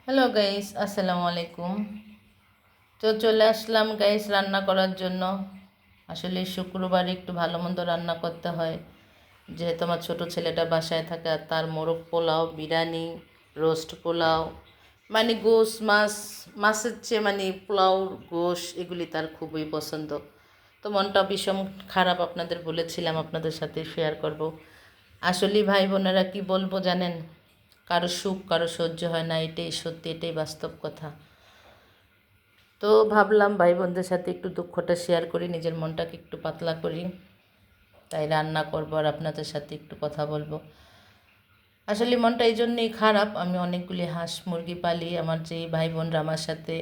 Hello guys, আসসালামু আলাইকুম। তো চলে আসলাম গাইস রান্না করার জন্য। আসলে শুক্রবার একটু ভালো মন্দ রান্না করতে হয়, যেহেতু আমার ছোটো ছেলেটা বাসায় থাকে। আর তার মোরগ পোলাও, বিরিয়ানি, রোস্ট পোলাও, মানে গোশ মাছ, মাছের চেয়ে মানে পোলাও, গোশ এগুলি তার খুবই পছন্দ। তো মনটা ভীষণ খারাপ, আপনাদের বলেছিলাম আপনাদের সাথে শেয়ার করব। আসলে ভাই বোনেরা কি বলবো জানেন, কারো সুখ কারো সহ্য হয় না, এটাই সত্যি, এটাই বাস্তব কথা। তো ভাবলাম ভাই বোনদের সাথে একটু দুঃখটা শেয়ার করি, নিজের মনটাকে একটু পাতলা করি, তাই রান্না করবো আর আপনাদের সাথে একটু কথা বলবো। আসলে মনটা এই জন্যেই খারাপ, আমি অনেকগুলি হাঁস মুরগি পালি। আমার যেই ভাই বোনরা আমার সাথে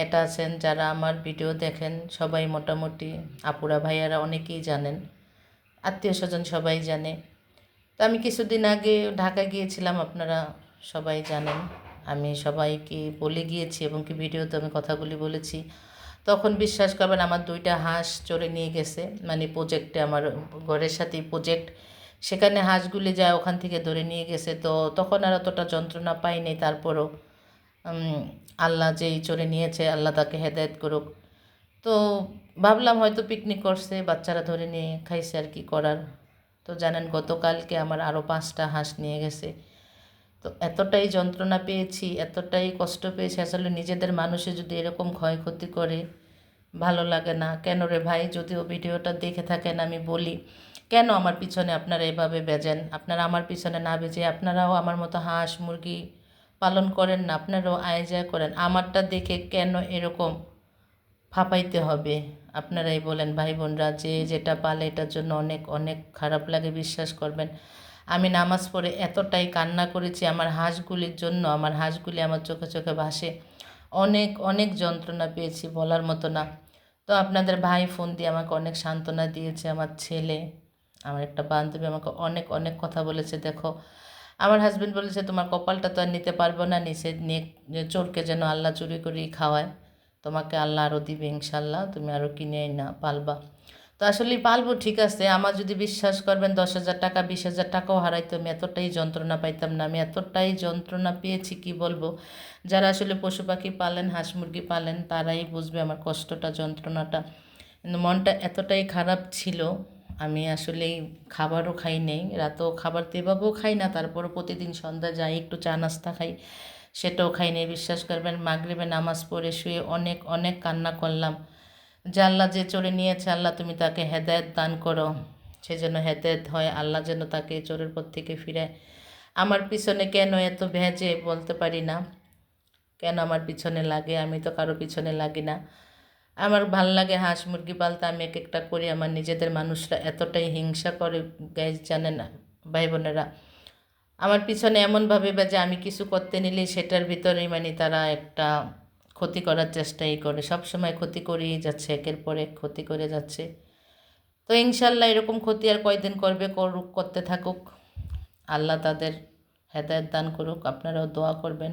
এটা আছেন, যারা আমার ভিডিও দেখেন, সবাই মোটামুটি আপুরা ভাইয়ারা অনেকেই জানেন, আত্মীয় স্বজন সবাই জানে। তো আমি কিছুদিন আগে ঢাকা গিয়েছিলাম, আপনারা সবাই জানেন। আমি সবাইকে বলে গিয়েছি এবং কি ভিডিওতে আমি কথাগুলি বলেছি। তখন বিশ্বাস করবেন, আমার 2টা হাঁস চড়ে নিয়ে গেছে, মানে প্রজেক্টে, আমার ঘরের সাথেই প্রজেক্ট, সেখানে হাঁসগুলি যায়, ওখান থেকে ধরে নিয়ে গেছে। তো তখন আর অতটা যন্ত্রণা পাইনি। তারপরও আল্লাহ যেই চড়ে নিয়েছে, আল্লাহ তাকে হেদায়েত করুক। তো ভাবলাম হয়তো পিকনিক করছে, বাচ্চারা ধরে নিয়ে খাইছে, আর কি করার। তো জানেন, গতকালকে আমার আরও 5টা হাঁস নিয়ে গেছে। তো এতটাই যন্ত্রণা পেয়েছি, এতটাই কষ্ট পেয়েছি। আসলে নিজেদের মানুষে যদি এরকম ক্ষয়ক্ষতি করে, ভালো লাগে না। কেন রে ভাই, যদিও ভিডিওটা দেখে থাকেন, আমি বলি, কেন আমার পিছনে আপনারা এভাবে বেজেন? আপনারা আমার পিছনে না বেজে আপনারাও আমার মতো হাঁস মুরগি পালন করেন না, আপনারাও আয় যায় করেন। আমারটা দেখে কেন এরকম ফাঁপাইতে হবে? আপনারাই বলেন ভাই বোনরা, যে যেটা পালে এটার জন্য অনেক অনেক খারাপ লাগে, বিশ্বাস করবেন। আমি নামাজ পড়ে এতটাই কান্না করেছি আমার হাঁসগুলির জন্য, আমার হাঁসগুলি আমার চোখে চোখে ভাসে। অনেক অনেক যন্ত্রণা পেয়েছি, বলার মতো না। তো আপনাদের ভাই ফোন দিয়ে আমাকে অনেক সান্ত্বনা দিয়েছে, আমার ছেলে, আমার একটা বান্ধবী আমাকে অনেক অনেক কথা বলেছে। দেখো, আমার হাজব্যান্ড বলেছে, তোমার কপালটা তো আর নিতে পারবো না, নিচে নিয়ে চোরকে যেন আল্লাহ চুরি করেই খাওয়ায়, তোমাকে আল্লাহ আরও দিবে ইনশাল্লাহ, তুমি আরও কিনে না পালবা। তো আসলে পালবো, ঠিক আছে। আমার যদি বিশ্বাস করবেন 10,000 টাকা 20,000 টাকাও হারাইতো, আমি এতটাই যন্ত্রণা পাইতাম না। আমি এতটাই যন্ত্রণা পেয়েছি, কি বলবো। যারা আসলে পশু পাখি পালেন, হাঁস মুরগি পালেন, তারাই বুঝবে আমার কষ্টটা, যন্ত্রণাটা। কিন্তু মনটা এতটাই খারাপ ছিল, আমি আসলেই খাবারও খাই নেই, রাতেও খাবার তেভাবেও খাই না। তারপরও প্রতিদিন সন্ধ্যা যাই একটু চা নাস্তা খাই, সেটাও খাই নেই। বিশ্বাস করবেন, মাগরিবে নামাজ পড়ে শুয়ে অনেক অনেক কান্না করলাম, যে আল্লাহ যে চোরে নিয়েছে, আল্লাহ তুমি তাকে হেদায়েত দান করো, সে যেন হেদায়েত হয়, আল্লাহ যেন তাকে চোরের পথ থেকে ফিরায়। আমার পিছনে কেন এত ভেজে বলতে পারি না, কেন আমার পিছনে লাগে? আমি তো কারো পিছনে লাগি না। আমার ভাল লাগে হাঁস মুরগি পালতে, আমি এক একটা করি। আমার নিজেদের মানুষরা এতটাই হিংসা করে গাইজ, জানে না ভাই বোনেরা, আমার পিছনে এমনভাবে যে আমি কিছু করতে নিলে সেটার ভিতরেই মানে তারা একটা ক্ষতি করার চেষ্টাই করে, সব সময় ক্ষতি করেই যাচ্ছে, একের পর এক ক্ষতি করে যাচ্ছে। তো ইনশাল্লাহ এরকম ক্ষতি আর কয়দিন করবে, করুক, করতে থাকুক, আল্লাহ তাদের হেদায়েত দান করুক। আপনারাও দোয়া করবেন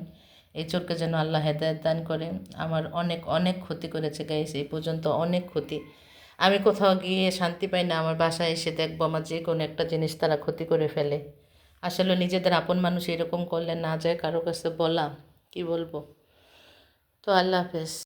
এই চোরকে যেন আল্লাহ হেদায়েত দান করে। আমার অনেক অনেক ক্ষতি করেছে গাইস, এই পর্যন্ত অনেক ক্ষতি। আমি কোথাও গিয়ে শান্তি পাই না, আমার বাসায় এসে দেখবো আমার যে কোনো একটা জিনিস তারা ক্ষতি করে ফেলে। আসলে নিজেদের আপন মানুষ এরকম করলে না যায় কারো কাছে বলা, কি বলবো। তো আল্লাহ হাফেজ।